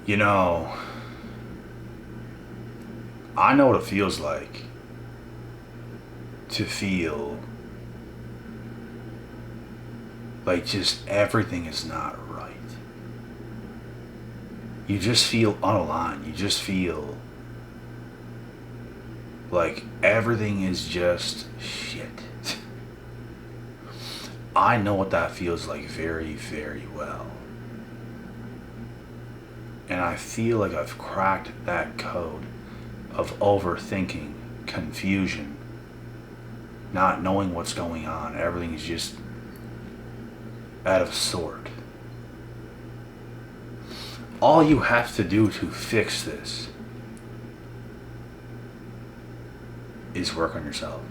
You know, I know what it feels like to feel like just everything is not right. You just feel unaligned. You just feel like everything is just shit. I know what that feels like very, very well. And I feel like I've cracked that code of overthinking, confusion, not knowing what's going on. Everything's just out of sort. All you have to do to fix this is work on yourself.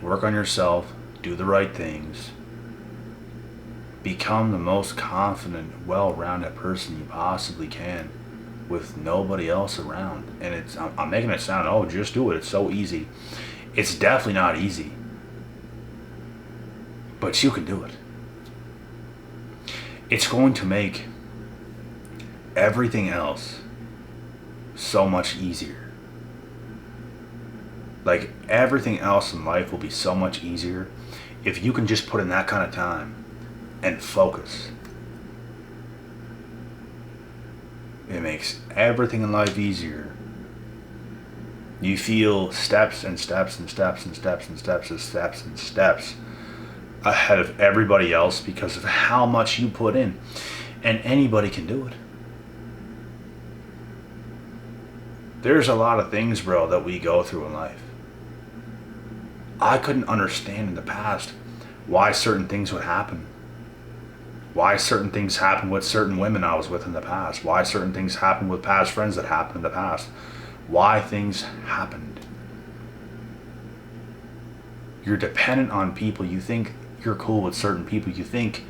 Work on yourself, do the right things, become the most confident, well-rounded person you possibly can with nobody else around. And I'm making it sound, oh, just do it, it's so easy. It's definitely not easy, but you can do it. It's going to make everything else so much easier. Like, everything else in life will be so much easier if you can just put in that kind of time and focus. It makes everything in life easier. You feel steps and steps and steps and steps and steps and steps and steps ahead of everybody else because of how much you put in. And anybody can do it. There's a lot of things, bro, that we go through in life. I couldn't understand in the past why certain things would happen. Why certain things happened with certain women I was with in the past. Why certain things happened with past friends that happened in the past. Why things happened. You're dependent on people. You think you're cool with certain people. You think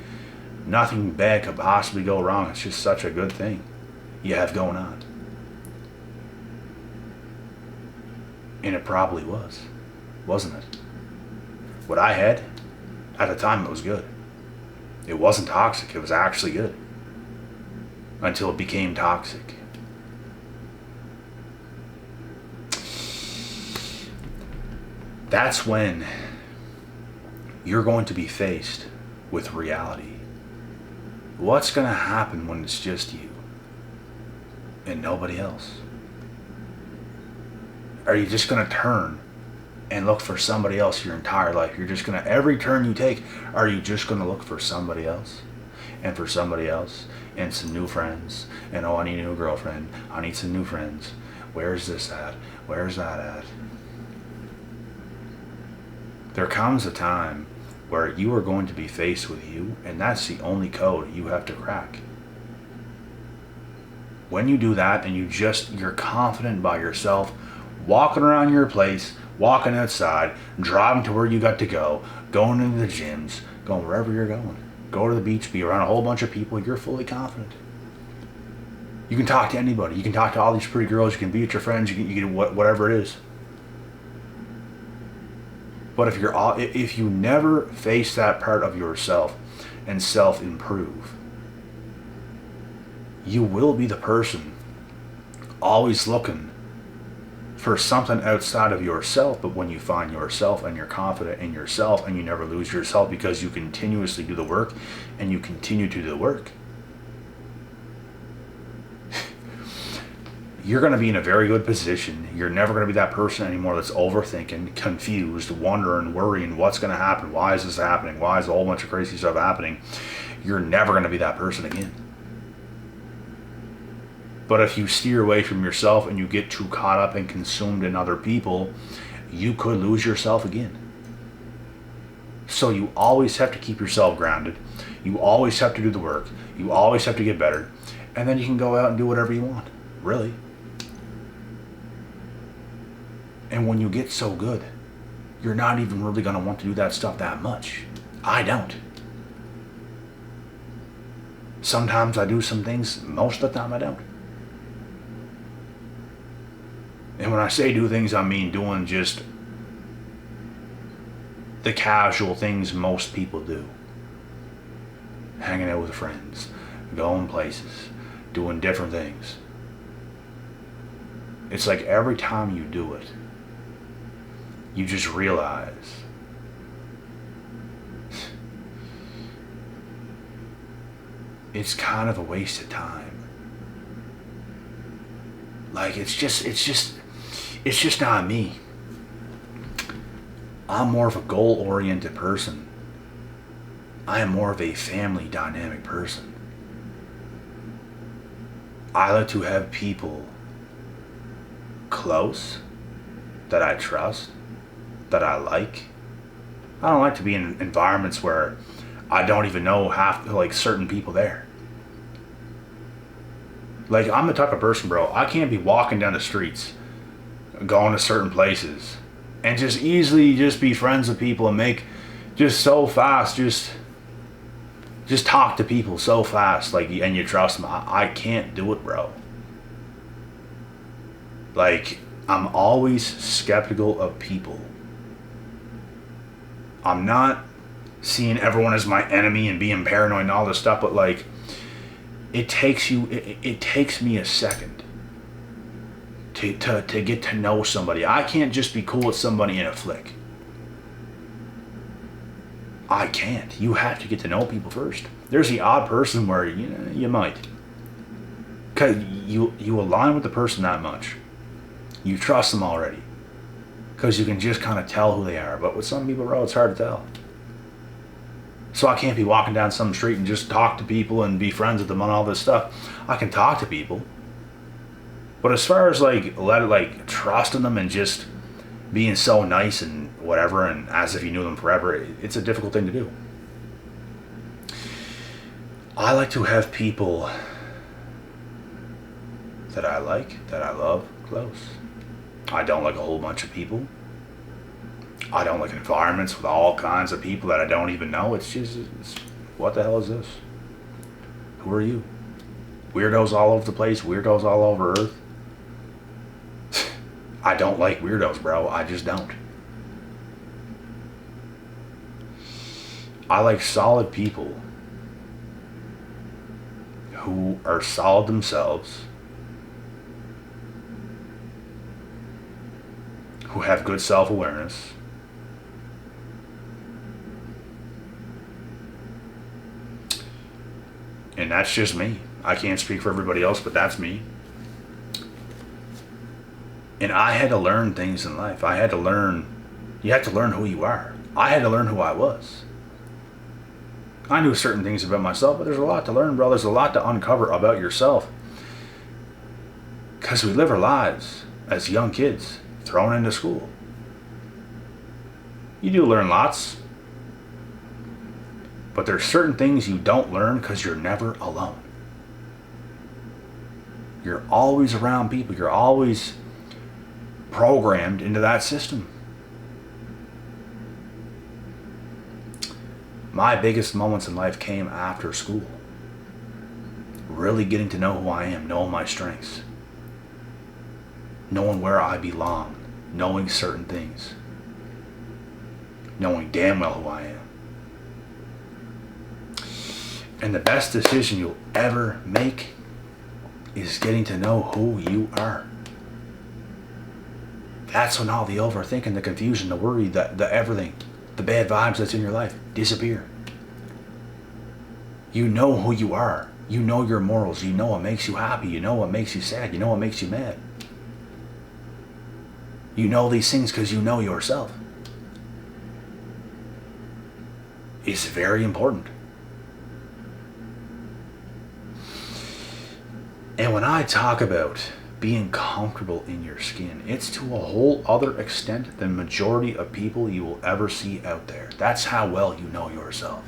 nothing bad could possibly go wrong. It's just such a good thing you have going on. And it probably was, wasn't it? What I had, at the time, it was good. It wasn't toxic, it was actually good. Until it became toxic. That's when you're going to be faced with reality. What's going to happen when it's just you and nobody else? Are you just going to turn and look for somebody else your entire life? You're just going to, every turn you take, are you just going to look for somebody else? And for somebody else? And some new friends? And oh, I need a new girlfriend. I need some new friends. Where's this at? Where's that at? There comes a time where you are going to be faced with you, and that's the only code you have to crack. When you do that and you're confident by yourself, walking around your place, walking outside, driving to where you got to go, going into the gyms, going wherever you're going. Go to the beach, be around a whole bunch of people, you're fully confident. You can talk to anybody. You can talk to all these pretty girls. You can be with your friends. You can whatever it is. But if you never face that part of yourself and self-improve, you will be the person always looking for something outside of yourself. But when you find yourself and you're confident in yourself and you never lose yourself because you continuously do the work and you continue to do the work, you're going to be in a very good position. You're never going to be that person anymore that's overthinking, confused, wondering, worrying, what's going to happen? Why is this happening? Why is a whole bunch of crazy stuff happening? You're never going to be that person again. But if you steer away from yourself and you get too caught up and consumed in other people, you could lose yourself again. So you always have to keep yourself grounded. You always have to do the work. You always have to get better. And then you can go out and do whatever you want, really. And when you get so good, you're not even really going to want to do that stuff that much. I don't. Sometimes I do some things, most of the time I don't. And when I say do things, I mean doing just the casual things most people do. Hanging out with friends, going places, doing different things. It's like every time you do it, you just realize it's kind of a waste of time. Like it's just not me. I'm more of a goal-oriented person. I am more of a family dynamic person. I like to have people close that I trust, that I like. I don't like to be in environments where I don't even know certain people there. Like, I'm the type of person, bro, I can't be walking down the streets, going to certain places, and just easily just be friends with people and make just so fast, just talk to people so fast, like, and you trust them. I can't do it, bro. Like, I'm always skeptical of people. I'm not seeing everyone as my enemy and being paranoid and all this stuff, but like, it takes me a second to get to know somebody. I can't just be cool with somebody in a flick. I can't. You have to get to know people first. There's the odd person where you might, cause you align with the person that much. You trust them already, because you can just kind of tell who they are. But with some people, bro, it's hard to tell. So I can't be walking down some street and just talk to people and be friends with them and all this stuff. I can talk to people, but as far as trusting them and just being so nice and whatever and as if you knew them forever, it's a difficult thing to do. I like to have people that I like, that I love, close. I don't like a whole bunch of people. I don't like environments with all kinds of people that I don't even know. It's what the hell is this? Who are you? Weirdos all over the place, weirdos all over Earth. I don't like weirdos, bro. I just don't. I like solid people who are solid themselves, who have good self-awareness, and that's just me. I can't speak for everybody else, but that's me. And I had to learn things in life. You have to learn who you are. I had to learn who I was. I knew certain things about myself, but there's a lot to learn, bro. There's a lot to uncover about yourself. Because we live our lives as young kids, thrown into school. You do learn lots, but there's certain things you don't learn because you're never alone. You're always around people. You're always programmed into that system. My biggest moments in life came after school. Really getting to know who I am, knowing my strengths, knowing where I belong, knowing certain things, knowing damn well who I am. And the best decision you'll ever make is getting to know who you are. That's when all the overthinking, the confusion, the worry, the everything, the bad vibes that's in your life disappear. You know who you are. You know your morals. You know what makes you happy. You know what makes you sad. You know what makes you mad. You know these things because you know yourself. It's very important. And when I talk about being comfortable in your skin, it's to a whole other extent than majority of people you will ever see out there. That's how well you know yourself.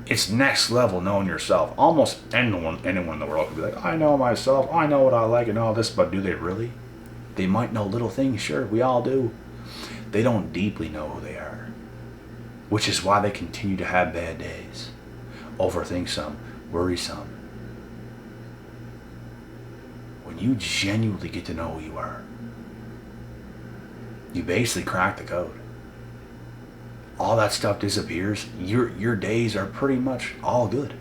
It's next level knowing yourself. Almost anyone in the world could be like, I know myself, I know what I like and all this, but do they really? They might know little things, sure, we all do. They don't deeply know who they are, which is why they continue to have bad days, overthink some, worry some. When you genuinely get to know who you are, you basically crack the code. all that stuff disappears, your days are pretty much all good.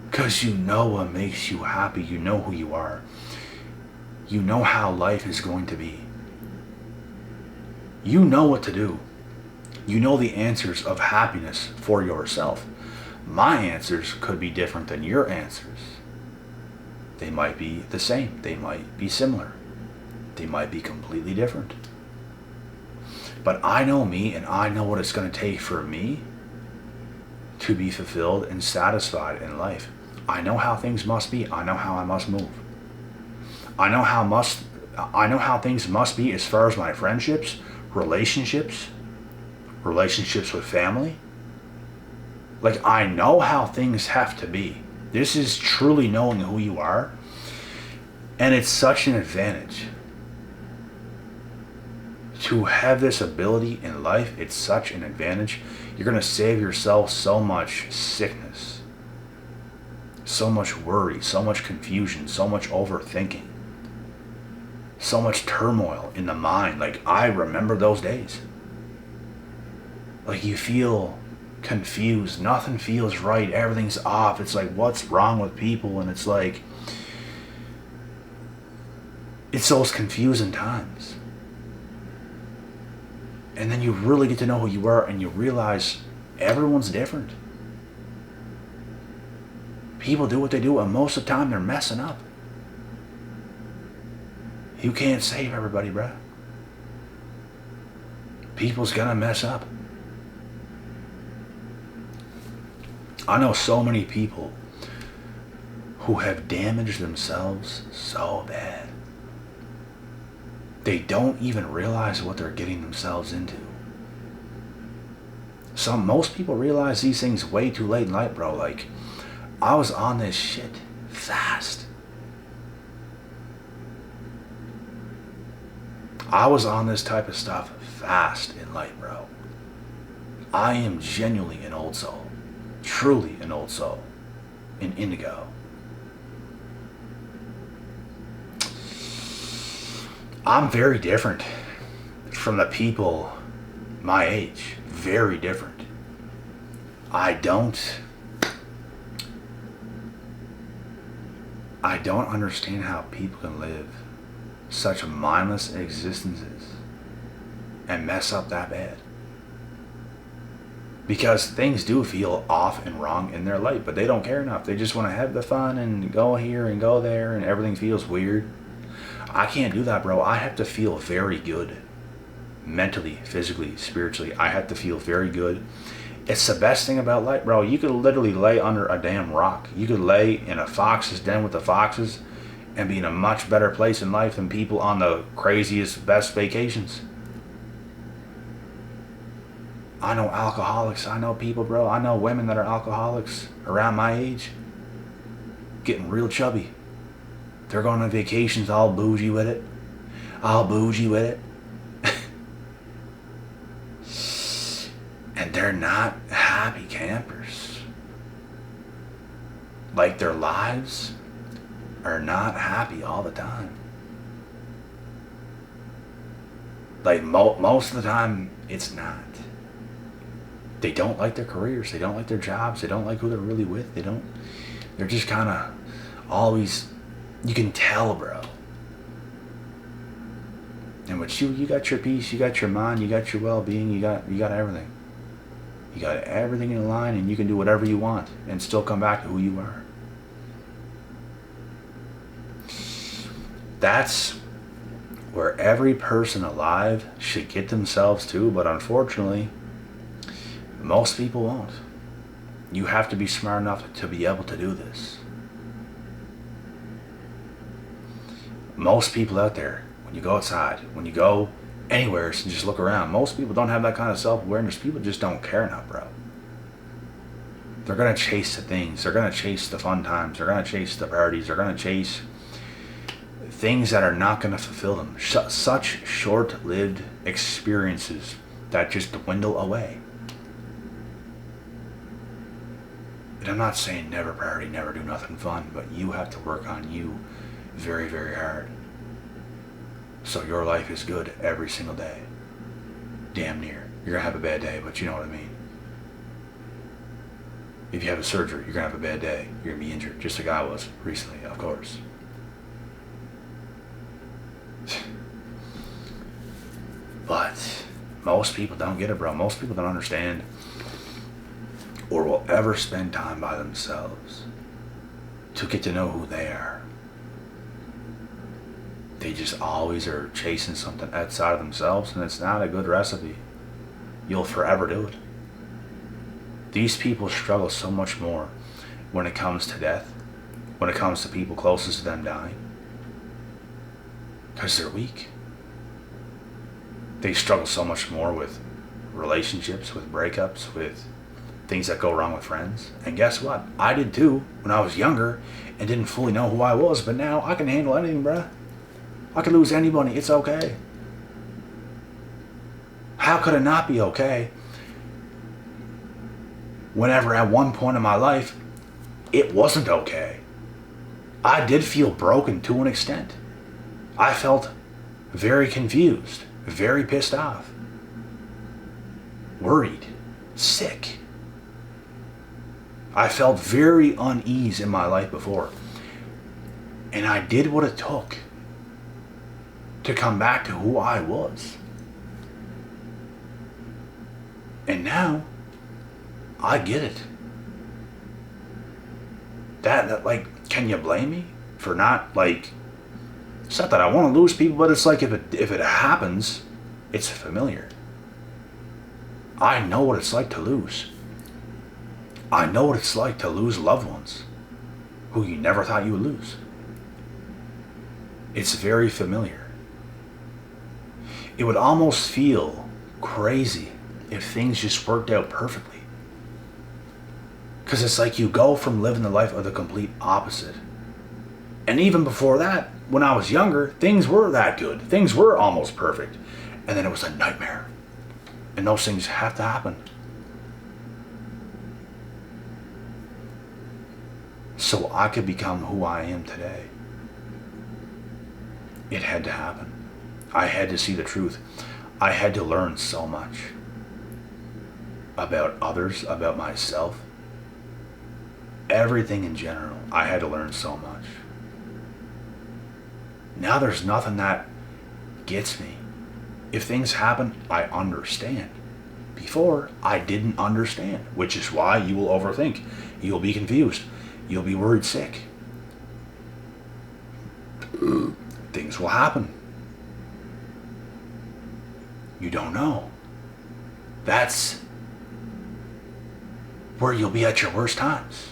Because you know what makes you happy. You know who you are. You know how life is going to be. You know what to do. You know the answers of happiness for yourself. My answers could be different than your answers. They might be the same. They might be similar. They might be completely different. But I know me, and I know what it's going to take for me to be fulfilled and satisfied in life. I know how things must be. I know how I must move. I know how things must be as far as my friendships, relationships with family. Like, I know how things have to be. This is truly knowing who you are. And it's such an advantage to have this ability in life. It's such an advantage. You're going to save yourself so much sickness, so much worry, so much confusion, so much overthinking, so much turmoil in the mind. Like, I remember those days. Like, you feel confused. Nothing feels right. Everything's off. It's like, what's wrong with people? And it's like, it's those confusing times. And then you really get to know who you are, and you realize everyone's different. People do what they do, and most of the time they're messing up. You can't save everybody, bruh. People's gonna mess up. I know so many people who have damaged themselves so bad. They don't even realize what they're getting themselves into. Most people realize these things way too late in life, bro. Like, I was on this shit fast. I was on this type of stuff fast in life, bro. I am genuinely an old soul. Truly an old soul. An indigo. I'm very different from the people my age. Very different. I don't understand how people can live such mindless existences and mess up that bad. Because things do feel off and wrong in their life, but they don't care enough. They just want to have the fun and go here and go there, and everything feels weird. I can't do that, bro. I have to feel very good. Mentally, physically, spiritually. I have to feel very good. It's the best thing about life, bro. You could literally lay under a damn rock. You could lay in a fox's den with the foxes and be in a much better place in life than people on the craziest, best vacations. I know alcoholics. I know people, bro. I know women that are alcoholics around my age getting real chubby. They're going on vacations all bougie with it. All bougie with it. And they're not happy campers. Like, their lives are not happy all the time. Like, most of the time, it's not. They don't like their careers. They don't like their jobs. They don't like who they're really with. They're just kind of always, you can tell, bro. And with you got your peace, you got your mind, you got your well-being, you got everything. You got everything in line, and you can do whatever you want and still come back to who you are. That's where every person alive should get themselves to, but unfortunately, most people won't. You have to be smart enough to be able to do this. Most people out there, when you go outside, when you go anywhere and just look around, most people don't have that kind of self-awareness. People just don't care enough, bro. They're going to chase the things. They're going to chase the fun times. They're going to chase the parties. They're going to chase things that are not going to fulfill them. Such short-lived experiences that just dwindle away. And I'm not saying never party, never do nothing fun, but you have to work on you very, very hard. So your life is good every single day. Damn near. You're gonna have a bad day, but you know what I mean. If you have a surgery, you're gonna have a bad day. You're gonna be injured, just like I was recently, of course. But most people don't get it, bro. Most people don't understand or will ever spend time by themselves to get to know who they are. They just always are chasing something outside of themselves, and it's not a good recipe. You'll forever do it. These people struggle so much more when it comes to death, when it comes to people closest to them dying, because they're weak. They struggle so much more with relationships, with breakups, with things that go wrong with friends. And guess what? I did too when I was younger and didn't fully know who I was, but now I can handle anything, bruh. I could lose anybody. It's okay. How could it not be okay whenever at one point in my life it wasn't okay? I did feel broken to an extent. I felt very confused, very pissed off, worried, sick. I felt very uneasy in my life before. And I did what it took to come back to who I was. And now, I get it. That like, can you blame me for not, like, it's not that I want to lose people, but it's like if it happens, it's familiar. I know what it's like to lose. I know what it's like to lose loved ones who you never thought you would lose. It's very familiar. It would almost feel crazy if things just worked out perfectly. Because it's like you go from living the life of the complete opposite. And even before that, when I was younger, things were that good. Things were almost perfect. And then it was a nightmare. And those things have to happen. So I could become who I am today. It had to happen. I had to see the truth. I had to learn so much about others, about myself, everything in general. I had to learn so much. Now there's nothing that gets me. If things happen, I understand. Before, I didn't understand, which is why you will overthink. You'll be confused. You'll be worried sick. Things will happen. You don't know. That's where you'll be at your worst times.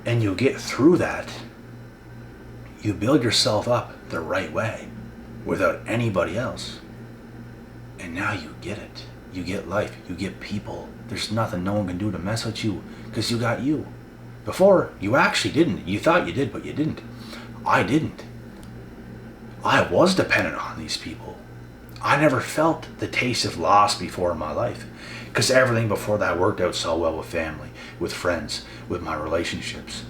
And you get through that. You build yourself up the right way without anybody else. And now you get it. You get life. You get people. There's nothing no one can do to mess with you because you got you. Before, you actually didn't. You thought you did, but you didn't. I didn't. I was dependent on these people. I never felt the taste of loss before in my life because everything before that worked out so well with family, with friends, with my relationships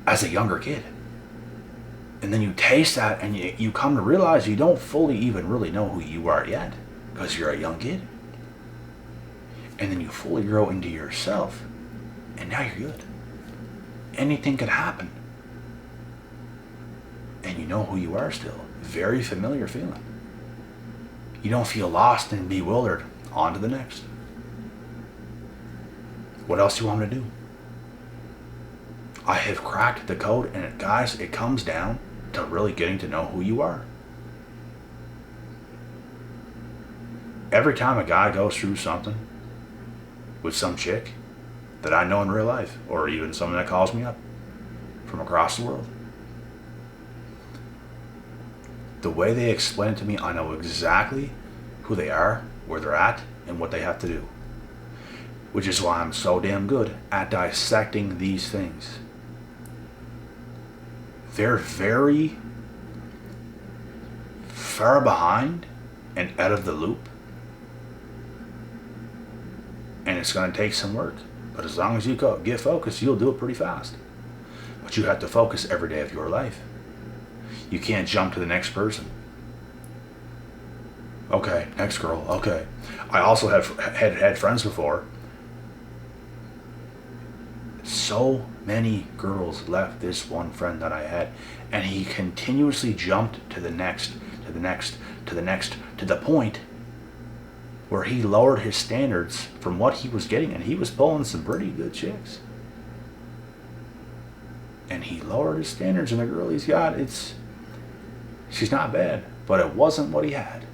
as a younger kid. And then you taste that and you come to realize you don't fully even really know who you are yet because you're a young kid. And then you fully grow into yourself and now you're good. Anything could happen. And you know who you are still. Very familiar feeling. You don't feel lost and bewildered. On to the next. What else do you want me to do? I have cracked the code, and guys, it comes down to really getting to know who you are. Every time a guy goes through something with some chick that I know in real life, or even someone that calls me up from across the world, the way they explain it to me, I know exactly who they are, where they're at, and what they have to do. Which is why I'm so damn good at dissecting these things. They're very far behind and out of the loop. And it's going to take some work. But as long as you get focused, you'll do it pretty fast. But you have to focus every day of your life. You can't jump to the next person. Okay, next girl, okay. I also had friends before. So many girls left this one friend that I had, and he continuously jumped to the next, to the next, to the next, to the point where he lowered his standards from what he was getting, and he was pulling some pretty good chicks. And he lowered his standards, and the girl he's got, she's not bad, but it wasn't what he had.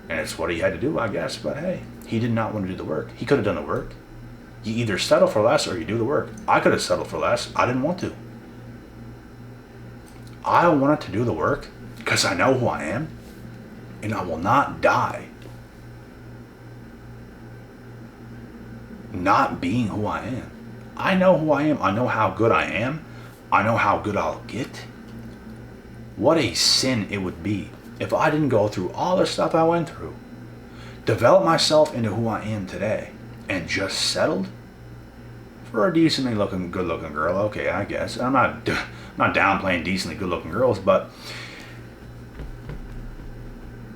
And it's what he had to do, I guess, but hey, he did not want to do the work. He could have done the work. You either settle for less or you do the work. I could have settled for less. I didn't want to. I wanted to do the work because I know who I am, and I will not die not being who I am. I know who I am. I know how good I am. I know how good I'll get. What a sin it would be if I didn't go through all the stuff I went through, develop myself into who I am today, and just settled for a decently looking, good looking girl. Okay, I guess. I'm not downplaying decently good looking girls, but,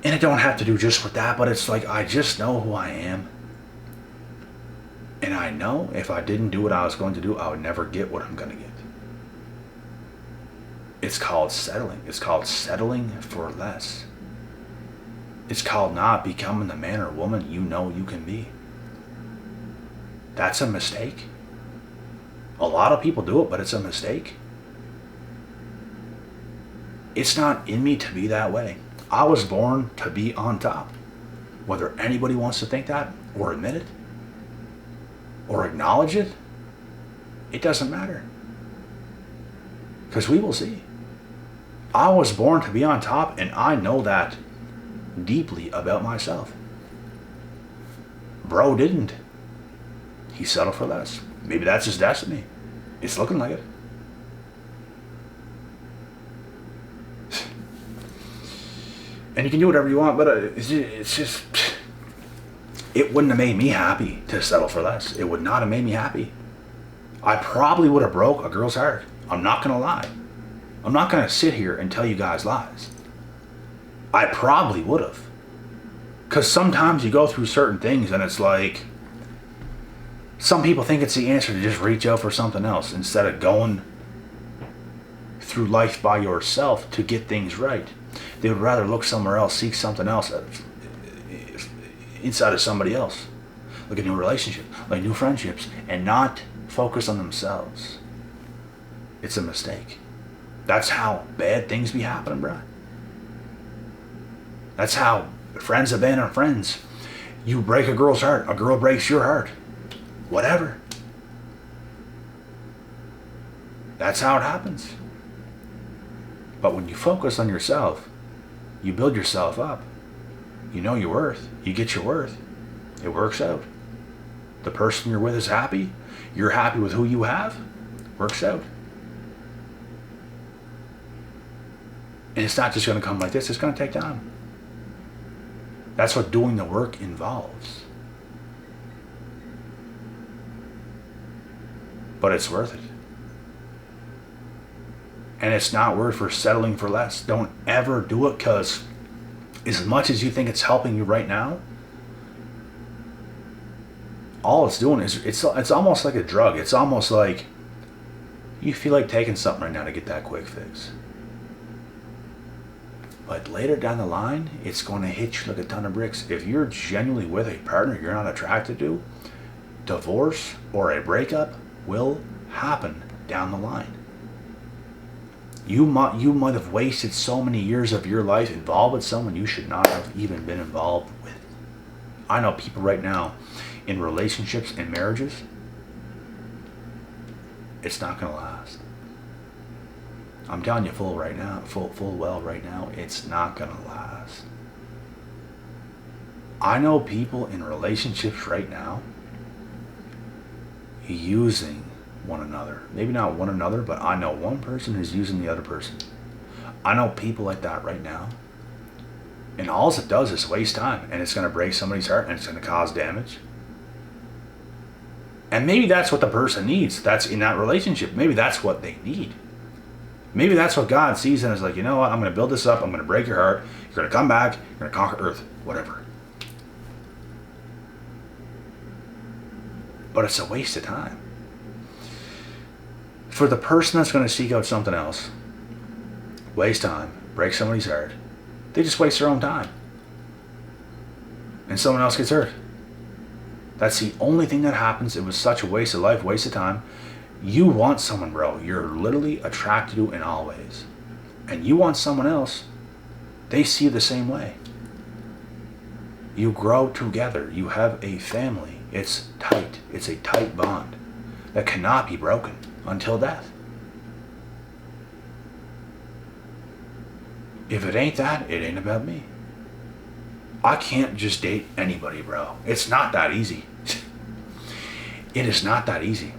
and it don't have to do just with that, but it's like, I just know who I am. And I know if I didn't do what I was going to do, I would never get what I'm going to get. It's called settling. It's called settling for less. It's called not becoming the man or woman you know you can be. That's a mistake. A lot of people do it, but it's a mistake. It's not in me to be that way. I was born to be on top. Whether anybody wants to think that, or admit it, or acknowledge it, it doesn't matter. Because we will see. I was born to be on top, and I know that deeply about myself. Bro didn't. He settled for less. Maybe that's his destiny. It's looking like it. And you can do whatever you want, but it's just, it wouldn't have made me happy to settle for less. It would not have made me happy. I probably would have broke a girl's heart. I'm not going to lie. I'm not going to sit here and tell you guys lies. I probably would have. Because sometimes you go through certain things and it's like, some people think it's the answer to just reach out for something else instead of going through life by yourself to get things right. They would rather look somewhere else, seek something else inside of somebody else. Look at new relationships, like new friendships, and not focus on themselves. It's a mistake. That's how bad things be happening, bro. That's how friends abandon friends. You break a girl's heart, a girl breaks your heart. Whatever. That's how it happens. But when you focus on yourself, you build yourself up. You know your worth. You get your worth. It works out. The person you're with is happy. You're happy with who you have. Works out. And it's not just going to come like this. It's going to take time. That's what doing the work involves. But it's worth it. And it's not worth for settling for less. Don't ever do it, because as much as you think it's helping you right now, all it's doing is, it's almost like a drug. It's almost like you feel like taking something right now to get that quick fix. But later down the line, it's going to hit you like a ton of bricks. If you're genuinely with a partner you're not attracted to, divorce or a breakup will happen down the line. You might have wasted so many years of your life involved with someone you should not have even been involved with. I know people right now in relationships and marriages, it's not going to last. I'm telling you full well right now, it's not going to last. I know people in relationships right now using one another. Maybe not one another, but I know one person who's using the other person. I know people like that right now. And all it does is waste time, and it's going to break somebody's heart, and it's going to cause damage. And maybe that's what the person needs. That's in that relationship. Maybe that's what they need. Maybe that's what God sees and is like, you know what? I'm going to build this up. I'm going to break your heart. You're going to come back. You're going to conquer earth. Whatever. But it's a waste of time. For the person that's going to seek out something else, waste time, break somebody's heart, they just waste their own time. And someone else gets hurt. That's the only thing that happens. It was such a waste of life, waste of time. You want someone, bro. You're literally attracted to in all ways. And you want someone else, they see you the same way. You grow together. You have a family. It's tight. It's a tight bond that cannot be broken until death. If it ain't that, it ain't about me. I can't just date anybody, bro. It's not that easy. It is not that easy.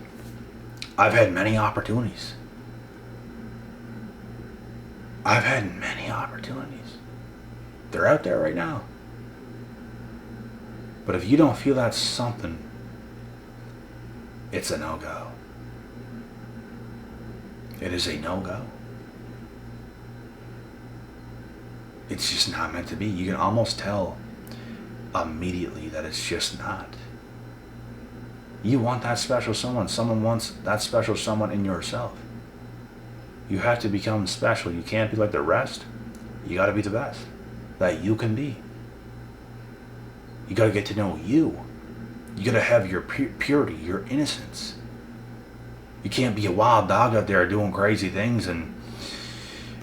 I've had many opportunities. I've had many opportunities. They're out there right now. But if you don't feel that's something, it's a no-go. It is a no-go. It's just not meant to be. You can almost tell immediately that it's just not. You want that special someone. Someone wants that special someone in yourself. You have to become special. You can't be like the rest. You got to be the best that you can be. You got to get to know you. You got to have your purity, your innocence. You can't be a wild dog out there doing crazy things and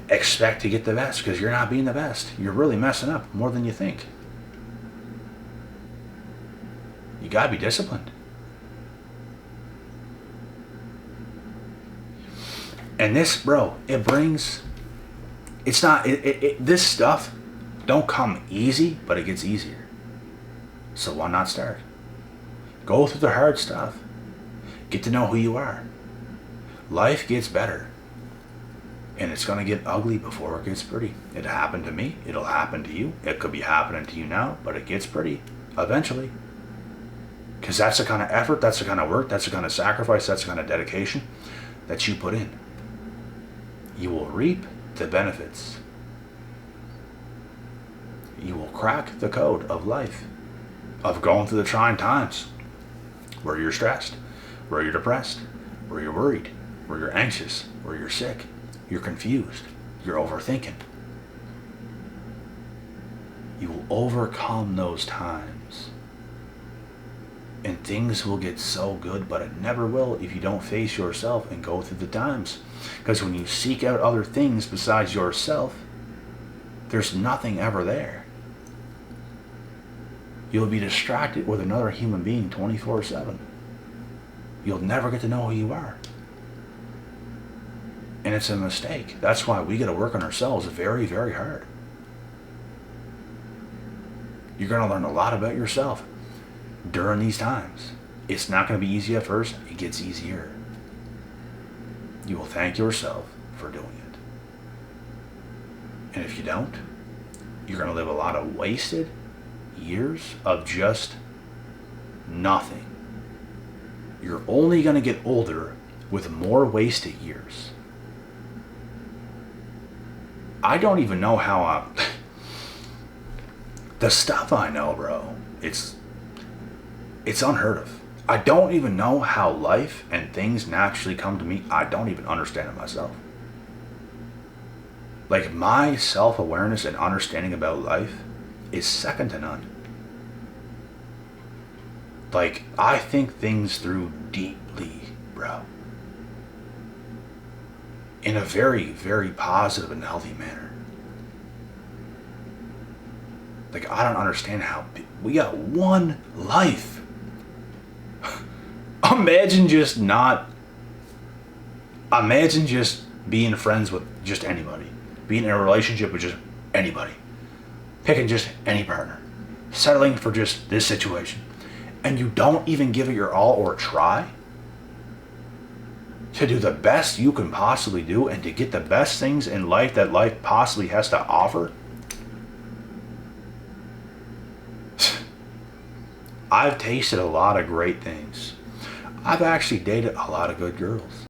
expect to get the best, because you're not being the best. You're really messing up more than you think. You got to be disciplined. And this, bro, it brings, it's not, this stuff don't come easy, but it gets easier. So why not start? Go through the hard stuff. Get to know who you are. Life gets better. And it's going to get ugly before it gets pretty. It happened to me. It'll happen to you. It could be happening to you now, but it gets pretty eventually. Because that's the kind of effort, that's the kind of work, that's the kind of sacrifice, that's the kind of dedication that you put in. You will reap the benefits. You will crack the code of life, of going through the trying times where you're stressed, where you're depressed, where you're worried, where you're anxious, where you're sick, you're confused, you're overthinking. You will overcome those times. And things will get so good, but it never will if you don't face yourself and go through the times. Because when you seek out other things besides yourself, there's nothing ever there. You'll be distracted with another human being 24/7. You'll never get to know who you are. And it's a mistake. That's why we got to work on ourselves very, very hard. You're going to learn a lot about yourself during these times. It's not going to be easy at first. It gets easier. You will thank yourself for doing it. And if you don't, you're going to live a lot of wasted years of just nothing. You're only going to get older with more wasted years. I don't even know how the stuff I know, bro, it's unheard of. I don't even know how life and things naturally come to me. I don't even understand it myself. Like, my self-awareness and understanding about life is second to none. Like, I think things through deeply, bro. In a very, very positive and healthy manner. Like, I don't understand how we got one life. Imagine just being friends with just anybody. Being in a relationship with just anybody. Picking just any partner. Settling for just this situation. And you don't even give it your all or try to do the best you can possibly do and to get the best things in life that life possibly has to offer. I've tasted a lot of great things. I've actually dated a lot of good girls.